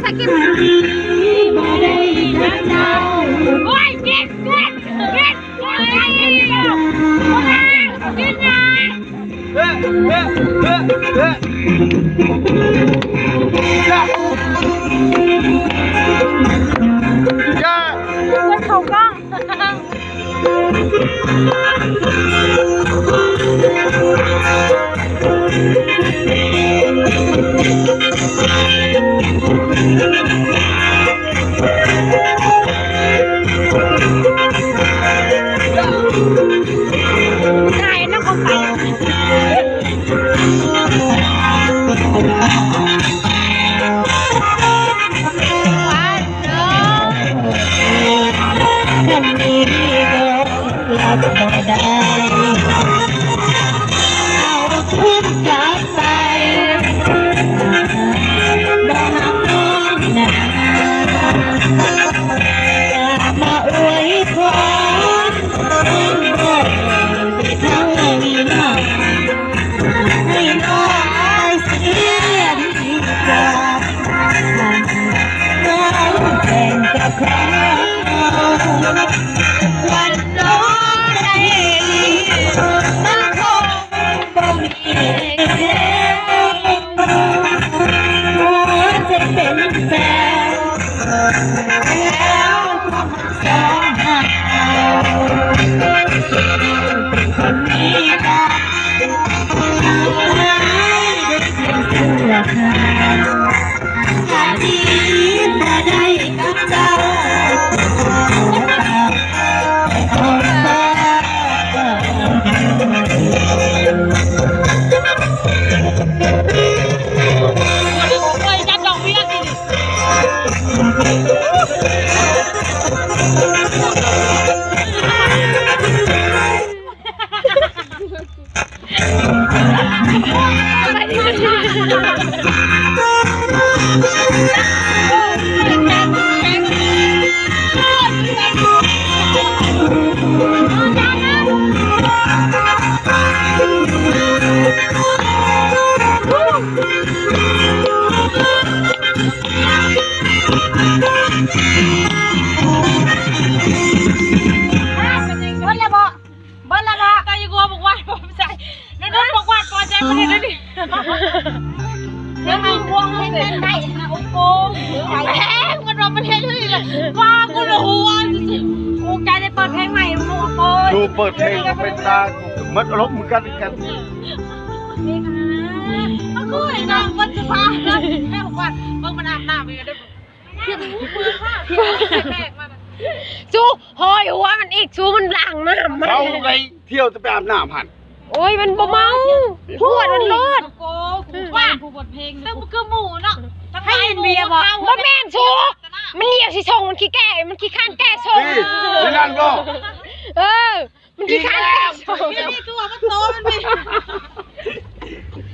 ใครกินโอ้ยเก็บเขากล้องแล้วมีพวงให้เป็นได้นะโอ้โหแพงมันรอประเทศที่เลยว้ากูรู้ว่าโอ้การได้เปิดเพลงใหม่มึงโอ้โหดูเปิดเพลงเป็นตามัดรบมือกันนี่ค่ะมันก็ไอ้น้องวันสุภาพนะแค่บอกว่าเมื่อมันอาบน้ำไปกันได้เที่ยวมือค่ะเที่ยวแบกมาจูหอยหัวมันอีกจูมันหลังน้ำมันเขาไงเที่ยวจะไปอาบน้ำหันโอ้ยมันบ่เมาพูดมันรอดว่าผู้บทเพลงต้องคือหมูเนาะให้เห็นเบียร์บอกว่าแม่นชูมันเหนียวสิชงมันขี้แก่มันขี้ข้านแก่ชงนี่นั่นก็มันขี้ข้านแก่ชงนี่ตัวมันโตมันไป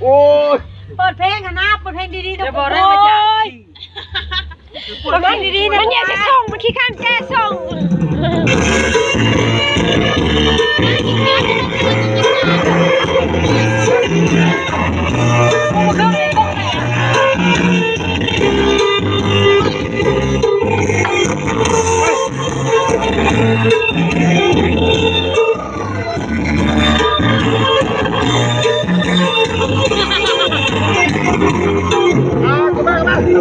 โอ้ยเปิดเพลงกันนะเปิดเพลงดีๆต้องบอกได้มาจากเปิดเพลงดีๆมันเหนียวสิชงมันขี้ข้านแก่ชงก็มา เช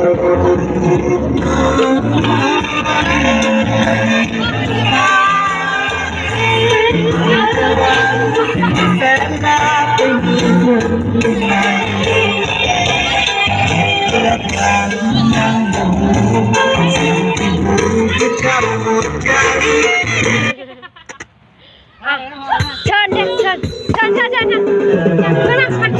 ิญเนี่ยเชิญก็นั่งพันอ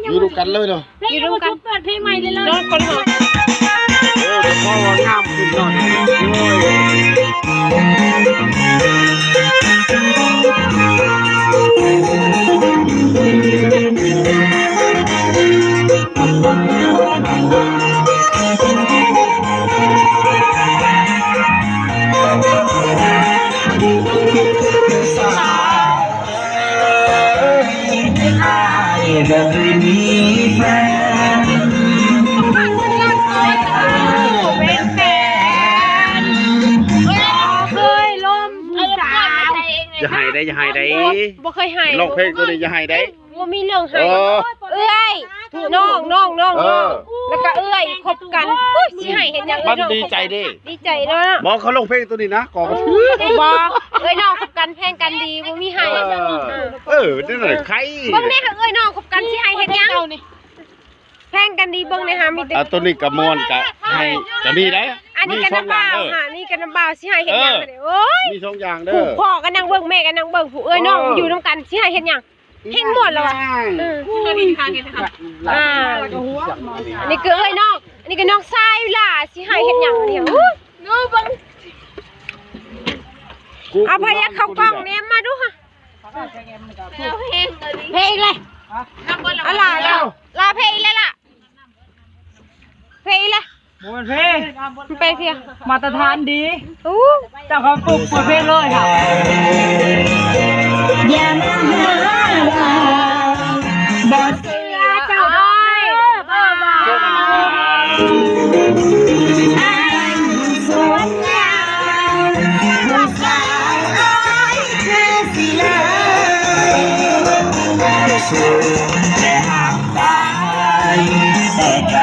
ยู่ดูกันเลยเนาะ อยู่ร่วมกันเปิดเพลงใหม่เลยนอนคนหอ โอ้เดี๋ยวพ่อว่างามขึ้นหน่อย่าให้ได้บ่เคยให้ ลองเพลงตัวนี้อย่าให้ได้ บ่มีเรื่องให้เอ้ยน้องแล้วก็เอ้ยคบกันสิให้เฮ็ดหยัง มันดีใจดิ ดีใจเนาะ หมอเขาลงเพลงตัวนี้นะก่อน บ่เอ้ยน้องคบกันแพงกันดีบ่มีให้ นี่หน่อยใคร เบิ่งแน่ค่ะเอ้ยน้องคบกันสิให้เฮ็ดหยังแพงกันดีเบิ่งแน่ค่ะมีแต่ ตัวนี้กับมวนกับให้จะมีได้ อันนี้กันน้ำบ่าวค่ะนี่กันน้ำบ่าวสิให้เฮ็ดหยังโอ้ย มี2อย่างเด้ ผู้ อ พ่อก็นั่งเบิ่งแม่ก็นั่งเบิ่งผู้เอ้ยน้องอยู่นํกันสิให้เฮ็ดหยังเฮ็ดหมดแล้วอ่ะอันนี้คือเอ้ยน้องอันนี้ก็น้องชายล่ะสิให้เฮ็ดหยังเนี่ยนูเบิ่งเอาพยักเข้ากล้องแนมมาดูค่ะเพลงเลยเอาล่ะลาเพลงเลยล่ะเพลงเลย มันเพลง มันเป็นเพียง มาตรฐานดี อู้ แต่เขาปลุกเพลงเลยค่ะอย่ามาหาเราบอส เสือเจ้าน้อยบ้าสวนยางรักษาอ้อยเธอสิเลยแต่หากตายแต่ใจ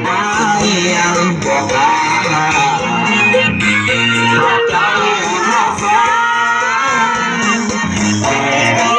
อายยังบอกลาใจรักษาแต่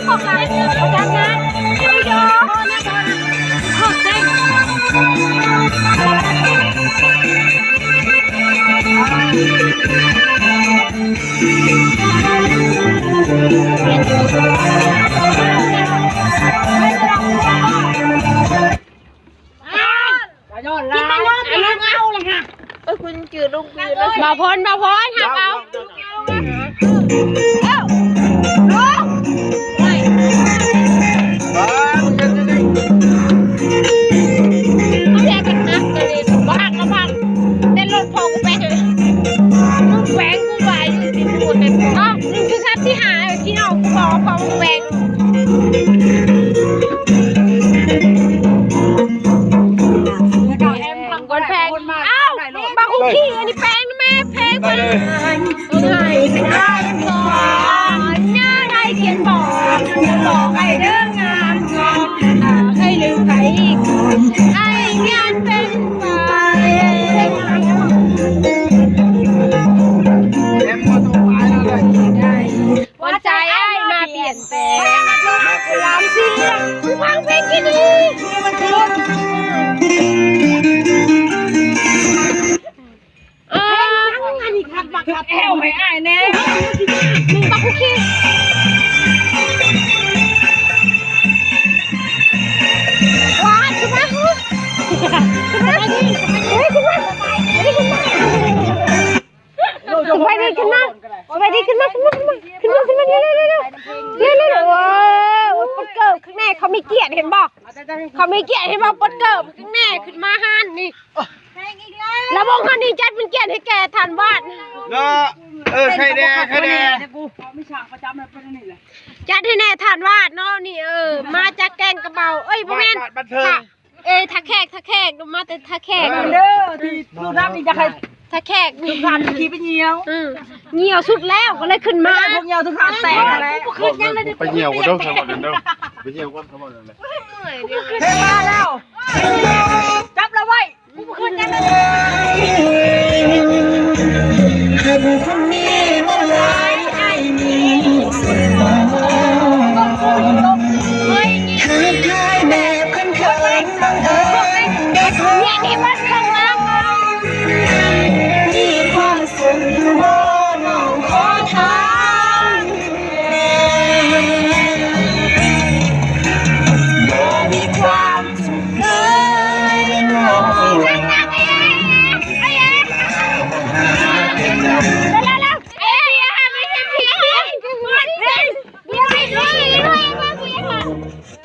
ขอการประจำงานไม่ยอมนะตอนขอเต้นกินไปยอมอันนั้นเอาเลยค่ะคุณจืดลุงจืดแล้วบ่าวพรหักเอาขี้อันนี้แพงนะแม่แพงมากง่ายได้เขียนบอกไอ้เรื่องงานให้ลืมใครอีกไอ้งานเป็นไปวันใจไอ้มาเปลี่ยนแปลงรำเสียงฟังเพลงที่นี่ขับแอวไม่อายแน่มึงปักคุกกี้ว้าขึ้นมาขึ้นมาดิเฮ้ยขึ้นมาไปดิขึ้นมาไปดิขึ้นมาเร็วปดเกิบข้างในเขามีเกียรติเห็นบ่เขามีเกียรติเห็นบ่ปดเกิบข้างในขึ้นมาหันนี่แล้ววงคันนี้จัดเป็นเกียรติให้แกทันวาดเนาะใครแน่จัดให้แน่ทันวาดเนาะนี่มาจากแกงกระเบาเอ้ยบ่แม่นทักแขกดูมาแต่ทักแขกเด้อที่ดูน้ำนี่จะใครทักแขกทุกคันขี่ไปเหี่ยวเหี่ยวสุดแล้วก็เลยขึ้นมาพวกเหี่ยวทุกคันแตกอะไรไปเหี่ยวก็ต้องสมบัติเด้อไปเหี่ยวก็สมบัติเลยเฮ้ยมาแล้วจับเราไว้ขึ้นกันเลยคนนี้เมื่อไรไอ้มีเสียงคือคล้ายแบบคันบังเอิญเนี่ยนี่มันข้างล่างมีความสุขอยู่บนน้องขอทางบ่มีความสุขเลยน้อง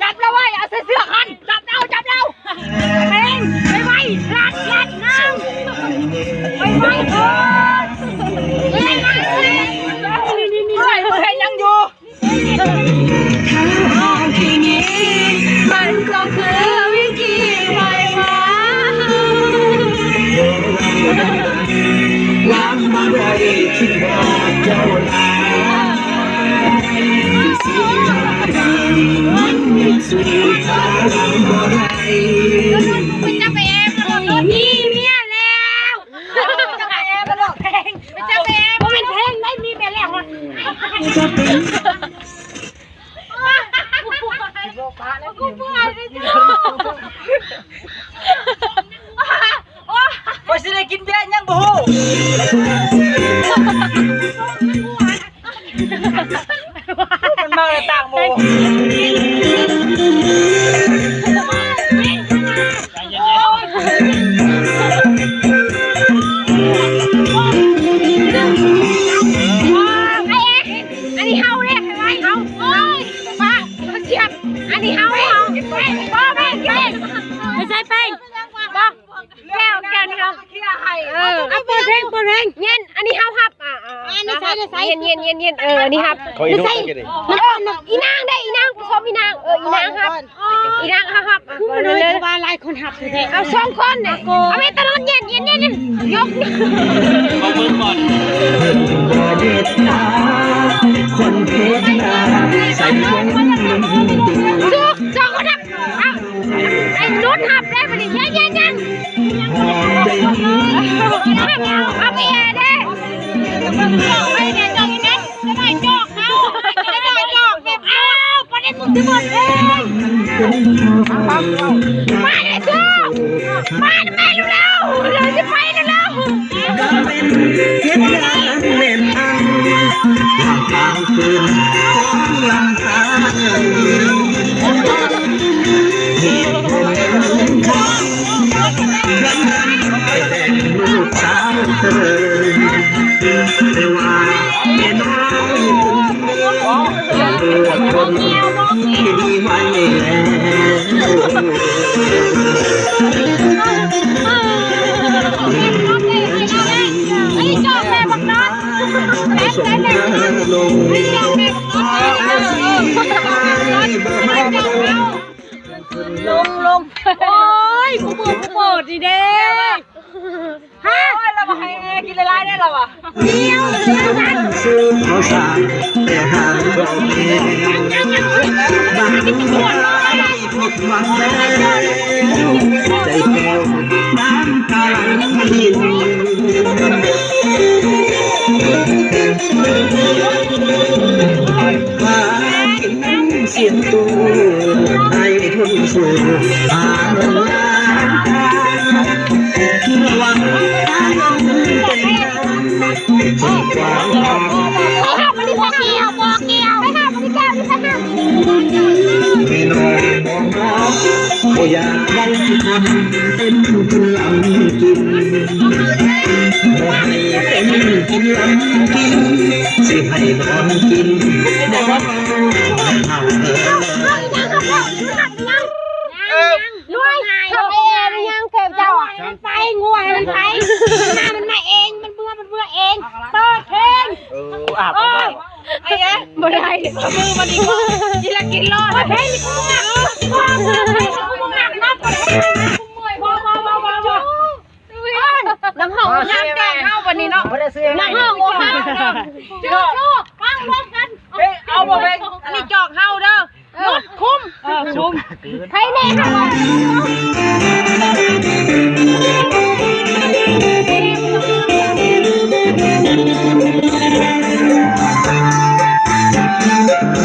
จับเราไว้เอาเสื้อคันจับเราเพลงไปลัดน้ำไปยังอยู่ทีนี้มันก็คือวิธีใหม่มาล้างมาได้ที่บอกเจ้าลามันมีสุดทางบ่ได้ไปจับไปเองมีเมียแล้วจับไปเองมาดอกเพลงไปจับไปเองเพราะมันเพลงได้มีไปแล้วกูปวดเลยจ้าพอสิได้กินเบี้ยยังบ่ฮู้มันมาในต่างโมอันนี้เฮาเนี่ยใช่ไหมเฮาป้าเจี๊ยบอันนี้เฮาป้าแม่แกไม่ใช่แป้งป้าแก้วนี่เฮาเอาเปิดเพลงเย็นอันนี้เฮาฮับอันนี้ใส่เย็นอันนี้ฮับไม่ใช่อีนางได้อีนางผสมอีนางอีนางฮับเลยว่าหลายคนฮับเอา2คนเนี่ยเอาไปตลอดเย็นยกเอามือก่อนคนเพชรนาใส่เงินสองคนฮับไอ้นุชฮับได้ปะเนี่ยเย็นเอาไปแย่เด้ไปเนี่ยจอกนั้นจะได้จอกเขาจะได้จอกแบบเอาปะ จะหมดเองมาเลยจูมาแม่เร็วๆเราจะไปเร็วเฮ็ดงานเล่นอันกลางคืนของลำธารเหตุผลเป็นลูกสาวเธอแต่ว่าแม่น้องคนที่ดีไว้สมเด็จลงลงโอ้ยกูเปิดดิเด้ฮะเรามาให้กินละลายได้หรอวะเดียวซื้อเขาสารแต่หางเราเองบางทีผิดหวังแล้วใจแก้วน้ำตาลินว่ากินน้ำเสียงตูให้ทนสู้อาเงินล้านหวังตาลงเป็นจนกว่าไปหามันที่เกี่ยวบอกเกี่ยวไปหามันที่แก้วที่ไปหาพี่น้องมองน้องก็อยากได้คนเป็นคนลำกินบ่ให้เป็นกินลำกินสิให้นอนกินบ่เอารวยทำเองยังเก็บเจ้าไปงัวมันไปมันมาเองมันเบื่อเองเปิดเพลงไอ้เอ๊ะบ่ได้มือมันดีกว่ากินรอดเพลงนี่กูหนักกูหนักนับกูเมื่อยบ่น้ำหอมน้ำแดงเข้าวันนี้เนาะน้ำหอมโอ้ห้าลูกฟังร่วมกันเอาบ่เป็นนี่จอกเข้าเด้อรถคุ้มใครแน่ค่ะ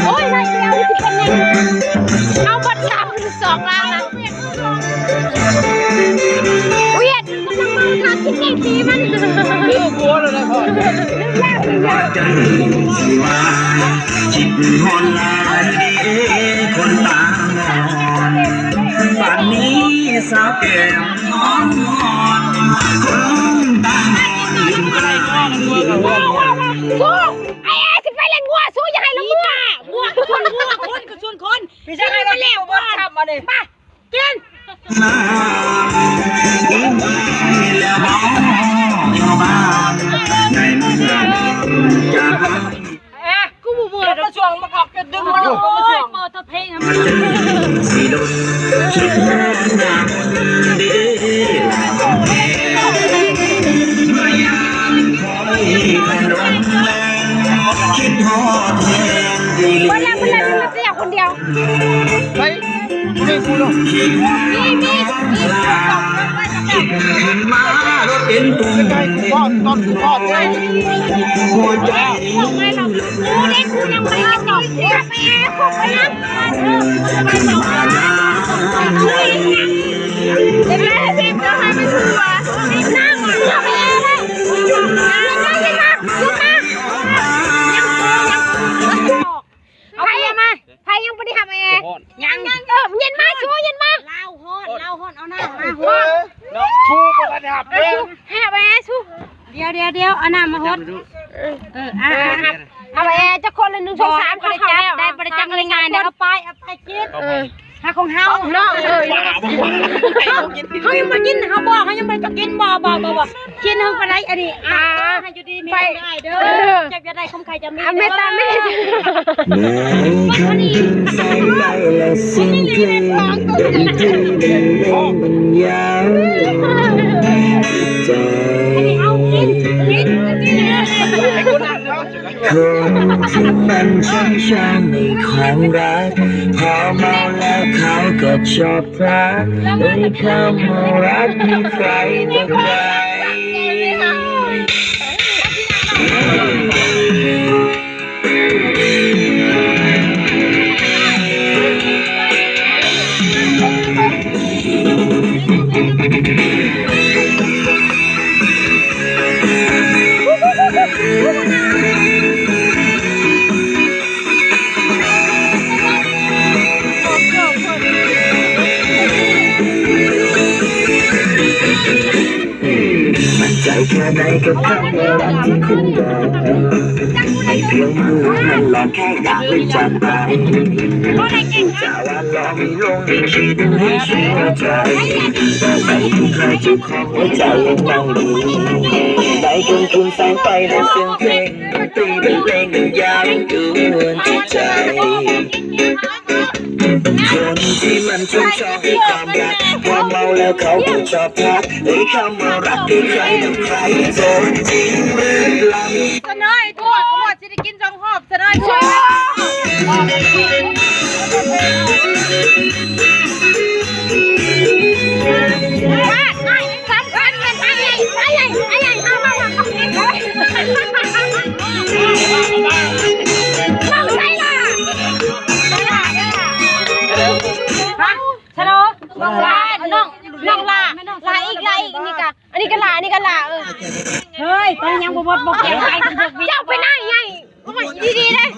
โอ้ยไรเดียวที่เป็นยังเอาบัตร3 ล้านนะเวียดกำลังมากินแกงสีมันกลัวเลยนะพ่อใจสิว่าจิตหอนลายคนตามองป่านนี้สาวแก้มน้องนอนคนตามองยิ้มไกลสู้ไอ้สิไปเล่นงัวสู้อย่าให้ละงัวคือชวนงัวคนคือชวนคนพี่ชายให้เราเลี้ยงว่าทำมาเลยมากินมายิ้มแล้วมองอยู่บ้านในเมืองจะกูบูบูแล้วช่วงมากอกจะดึงมาแล้วกูมาช่วงเปิดเพลงมันจะสีดนคิดนานดีมายามคอยขนมคิดฮอดแทนดีวันละมันเสียคนเดียวไปไม่กูหรอกคิดขึ้นมารถเป็นตุ่มต้นเลยหัวใจกูเด็กกูยังไม่ได้จบไปพวกไปนะไปสองคนเดี๋ยวแม่เจ็บจะให้ไปทัวร์นั่งทำเองเลยนั่งมาลุกมาเอาไปมาใครยังไม่ได้ทำเองยังเย็นมาชูเย็นมาเล่าฮอนเอาหน้ามาฮอนชูประดับเองแห่ไปชูเดี๋ยวเอาหน้ามาฮอนเอาไปจะคนละ1 2 3เขาได้บริจาคอะไรงานเดี๋ยวเอาไปกินหาของเฮาเนาะเขายังมากินเขาบอกเขายังไม่จะกินบ่กินเฮาไปไหนอันนี้ให้อยู่ดีมีได้เด้อจะได้คำใครจะมีไม่ตามไม่คำดึงใส่ใจและสิ่งที่ที่เดินบรรยายใจคนที่มันช่างชอบในของรักพอเมาแล้วเขาก็ชอบรักในคำรักมีใครต่อใคร แค่ไหนกับคำว่ารักที่คุณบอกไม่เพียงมือมันหลอกแค่อยากไปจากไปจะว่าลองไม่ลงไม่คิดให้เชื่อใจแต่ไม่มีใครจะขอหัวใจยังต้องดูได้จนคุณแสงไปและเสียงเพลงดนตรีเป็นเพลงหนึ่งยาวดูวนจิตใจคนที่มันชอบให้ความรักพอเมาแล้วเขาก็ชอบทักเฮ้ยคำว่ารักที่ใครต้องใครโดนจริงหรือหลัง สนอยทั่วขมวดสิได้กินจองหอบสนอยทั่วว่าสำคัญเป็นอะไรห้ามมาว่าเขากินเลยเราใช่ล่ะชะโลลาน้องลาอีกนี่กะอันนี้ก็ลาเฮ้ยตอนยังบ่หมดบ่แก่ใจกันพวกเจ้าไปไหนไงโอ้ยดีๆเลย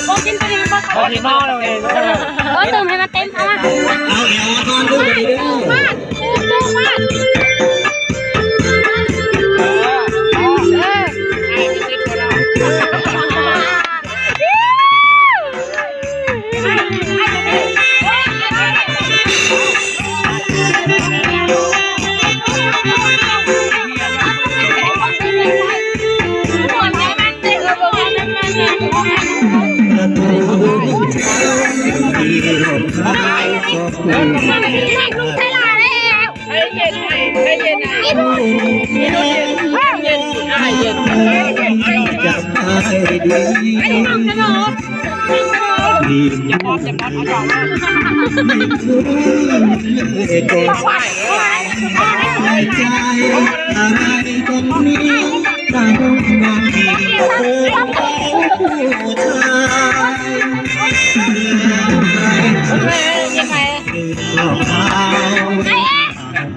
บ่กินตัวนี้บ่เขาสิเมาแล้วนี่ตื่นให้มันเต็มเอามาเอาเอวมาดูดิมา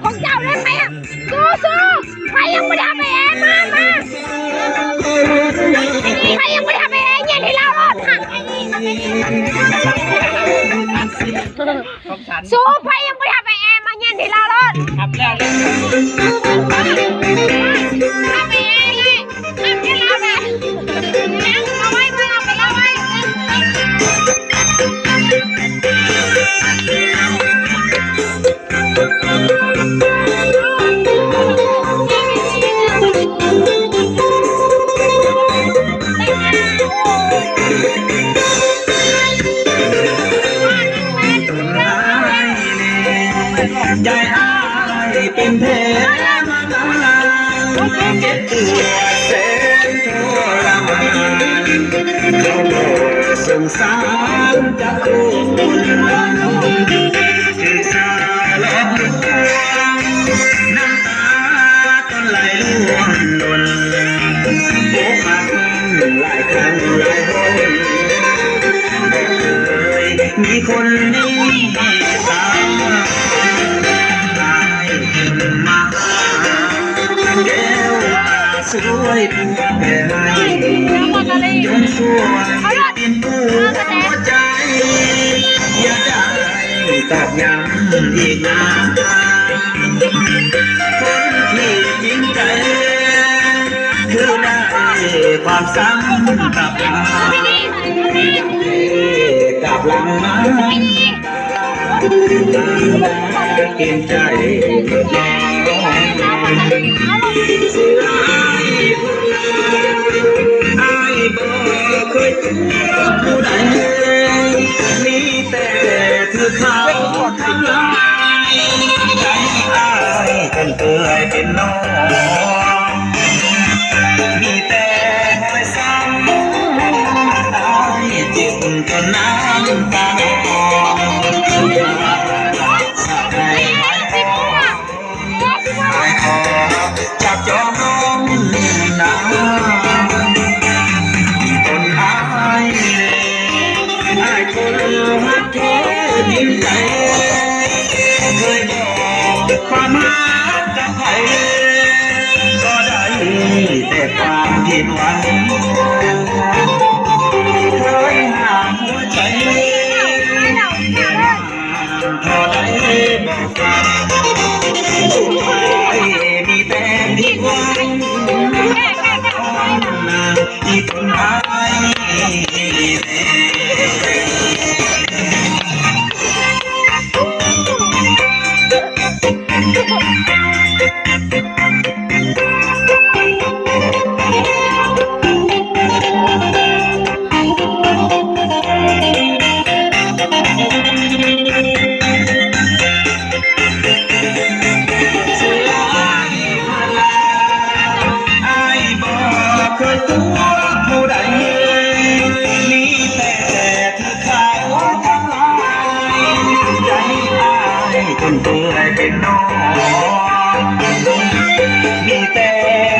ของเจ้าเล่นไหมสู้ใครยังไม่ได้ไปเองมาใครยังไม่ได้ไปเองเนี่ยที่เรารอดค่ะสู้ใครยังไม่ได้ไปเองมาเนี่ยที่เรารอดทำแล้วทำไปเองเลยทำที่เราเลยเอาไว้มาเอาไปเอาไว้ใจอ้ายเป็นแผลมานานเจ็บปวดแสนทรมานสงสารจะตัวคือชาลอบลวงน้ำตาก็ไหลล่วงหล่นโอ้หักหลายครั้งหลายหนมีคนนี้ตามาแก้วตาสวยผู้แพ้ให้ยงสวยเป็นผู้หัวใจอยากได้ตอบย้ำอีกนะคนที่จริงใจคือได้ความซ้ำกับเรากับหลังมาเกณฑ์ใจเสียไอ้บ่เคยตัวผู้ใดมีแต่เธอเขาทำลายใจไอ้เป็นเปื่อยเป็นน้องมีแต่หอยซ้ำไอ้จิตจนน้ำตาจับจองน้องนาต้นไอ้คนหักแท้ยิ่งใจเคยบอกความรักกับใครก็ได้แต่ความผิดหวังเคยห่างหัวใจพอได้บอกกันสุดท้ายมี เป็นน้องมีแต่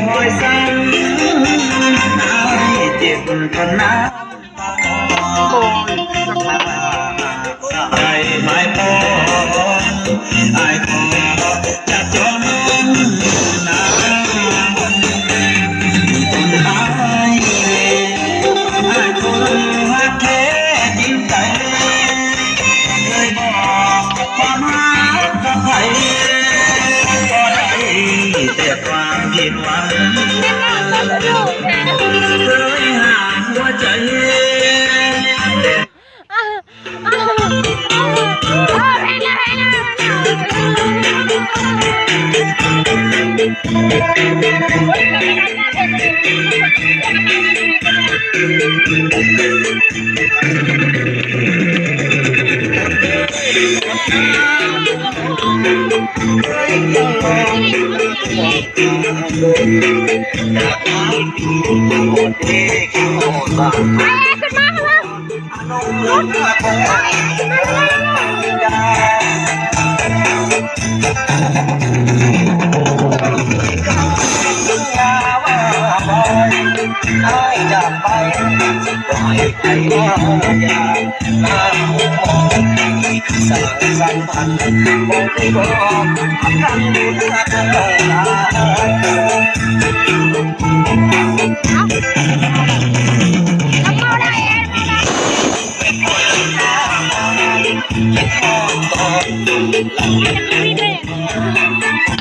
หอยสังอายเจ็บจนน้ำตาสายไม้พออายขอจะจนน้ำจนหายอายคนหักแท้จริงใจเลยบอกความรักกับใครก็ได้แต่ความผิดหวังเคยห่างหัวใจจากไปปล่อยไปว่าอย่าน้ำหัวสร้างสรรค์พันธุ์บอกได้บอกทำกันดูน่าเธอคิดทอดต่อ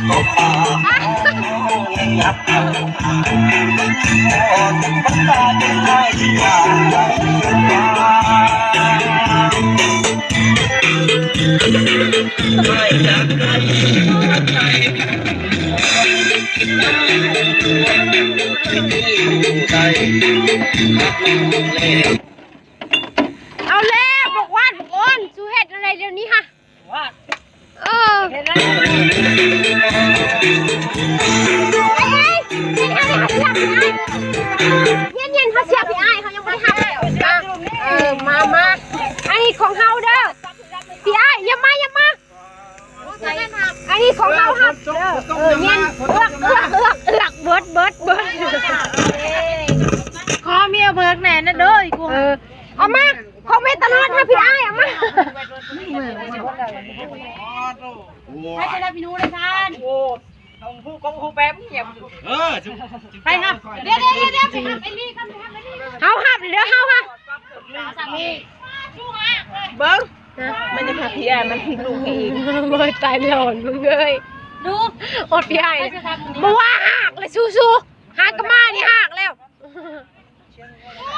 ก็พายับยั้งน้ำตาจะให้ยาไม่จากกันใจเอาแล้วบอกว่าบอกอ้นสูเห็ดอะไรเดี๋ยวนี้ฮะเห็ดอะไรเย็นเขาเสียพี่ไอ้เขายังไม่ทำมาอันนี้ของเฮาเด้อพี่ไอ้อย่ามาอันนี้ของเฮาครับเด้อเย็นเอือกเบิดขอเมียเบิกแหน่นะเด้อกูเอามาของเมตลอดนะพี่ไอ้เอามาให้จะได้พี่นู้เลยท่านโอ้ของผู้กองผู้แป๊บเงียบไปครับเดี๋ยวไปทำไอ้นี่ครับไปทำไอ้นี่เฮาหับเด้อเฮาฮะเบิ้งมันจะพาพี่แอมันทิ้งลูกให้อีกเลยตายหลอนมึงเลยดูอดพี่ไอ้บัวหักเลยสู้หักก็มานี่หักแล้ว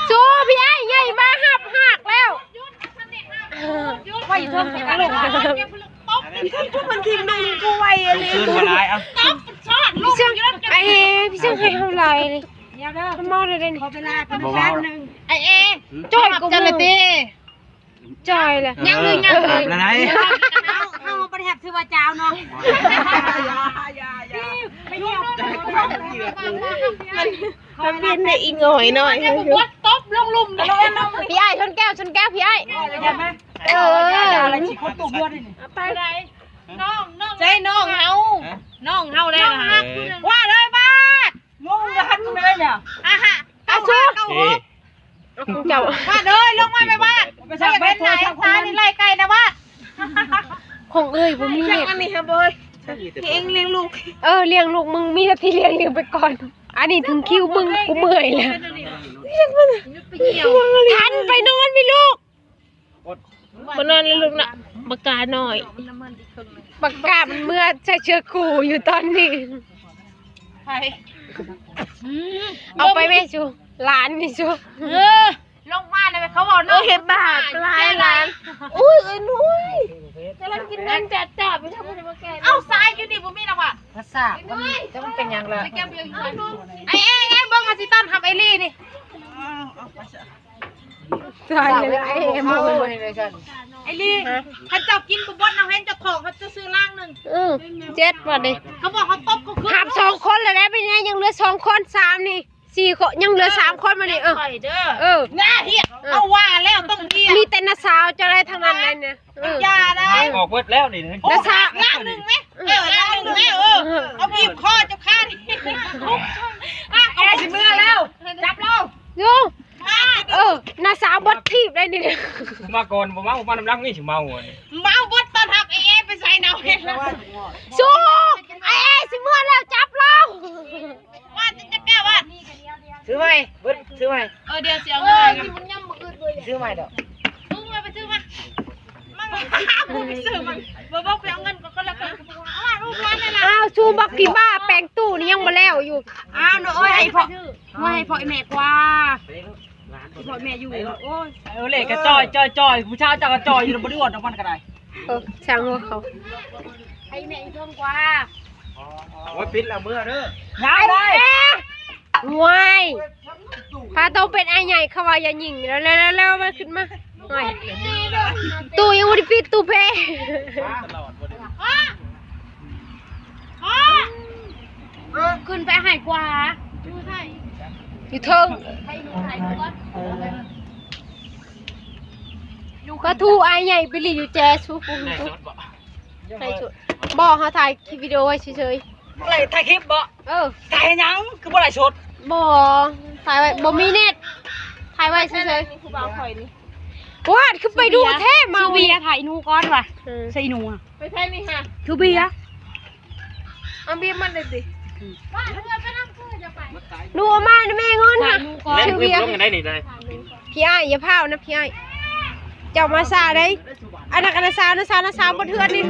สู้พี่ไอ้ใหญ่มาหักแล้วว่าอยู่เพิ่มให้กันลูกมันทิ้งลูกกูไว้อะไรกูพี่เชิงพี่เชิงให้เท่าไหร่เลยทำเมาเลยขอเวลาเป็นแป๊บนึงไอจอยกูเลยตีจอยเลยยังอะไรเข้าประเทศถือว่าเจ้าเนาะไม่เงียบมันเป็นในอีหน่อยวัดตบลงลุ่มเลยพี่ไอ้ชนแก้วพี่ไอ้อะไรฉีกคนตัวบัวนี่ไปไหนน้องใจน้องเฮาได้นะว่าเลยบ้างงกันเลยเนี่ยเอาชูเจ้าว่าเลยลงมาไปบ้านไปสั่งเป็นไหนตานี่ไล่ไก่นะว่าของเอ้ยผมมีเล็กอันนี้ครับเบยเองเลี้ยงลูกเลี้ยงลูกมึงมีหน้าที่เลี้ยงไปก่อนอันนี้ถึงคิวมึงกูเมื่อยแล้วทันไปนอนไม่ลูกมานอนเลยลูกนะปากกาหน่อยปากกามันเมื่อใช้เชือกกูอยู่ตอนนี้เอาไปแม่ชูร้านนี่ชูลงมาเลยเขาบอกเห็นบาทร้านอุ้ยนุ้ยกำลังกินนั่นจัดไปทำอะไรมาแกเอาทรายอยู่นี่บุมีหรอวะภาษาจะมันเป็นยังไงไอ้เบิ้งอาซิตันทำไอรี่นี่ใช่เลยไอ้โม่ไอรี่เขาเจ้ากินบุบดน้ำเห็นจะถอกเขาจะซื้อล่างหนึ่ง7วันเลยเขาบอกเขาตบเขาหับ2 คนเลยนะเป็นไงยังเหลือ2 คน3นี่4 คนยังเหลือ3 คนมาดิน่าเหี้ยเอาว่าแล้วต้องเหี้ยมีแต่น้าสาวจะอะไรทางนั้นเลยเนี่ยยาได้ออกเบิดแล้วนี่น้าสาวล่างหนึ่งไหม บีบคอเจ้าข้านี่แกสิเมื่อแล้วจับเรา ยูน่าสาวบดทีบได้นี่ มาก่อนผมว่าผมมาน้ำรักนี่ถึงเมาอ่ะ เมาบดตอนหักเอไปใส่เนาเห็นแล้ว สู้ไอ้สิเมื่อแล้วจับเรา ว่าจะแก้ว่า ซื้อไหมเบิ้ลซื้อไหม เดี๋ยวเสียเงิน ซื้อไหมดอก มึงไปซื้อมามึงไปซื้อมันบ่ไปเอาเงินก็แล้วกันเอาลูกร้านเลยนะ อ้าวสู้บักกี่บ้าแปลงตู้นี่ยังมาแล้วอยู่ อ้าวโอ้ยให้พ่อแม่กว่าพ่อแม่อยู่โอ้ย เล่กระจอยผู้ชายจะกระจอยอยู่บนอวดน้ำมันก็ได้ ช่างหัวเขา ให้แม่อีกเพิ่มกว่า โอ้ยปิดละเมื่อเด้อ ได้เลย วายพาต้องเป็นไอ้ใหญ่เขาว่าอย่าหยิ่งแล้วมาขึ้นมาหน่อยตู้ยังไม่ได้ปิดตู้เพขึ้นไปหายกว่าอยู่เทิงก็ทูไอ้ใหญ่ไปรีอยู่แจชูปุ๊บใช่ชุดบอกเขาถ่ายคลิปวิดีโอไว้เฉย อะไรถ่ายคลิปบ่ ๆ ถ่ายยังคือบ่ได้ชด บ่ถ่ายไว้บ่มีเน็ตถ่ายไว้เฉยๆวาดคือไปดูเทพมาเวียถ่ายนูก้อนว่ะใส่นูอ่ะไปใช่ไหมคะคือเบียอันเบียมันเลยสินูเอามาแม่งอนค่ะชื่อเบียพี่ไอ้อย่าพาวนะพี่ไอ้เจ้ามาซาได้อันนั้นกันซานะซาบนเทือนนี่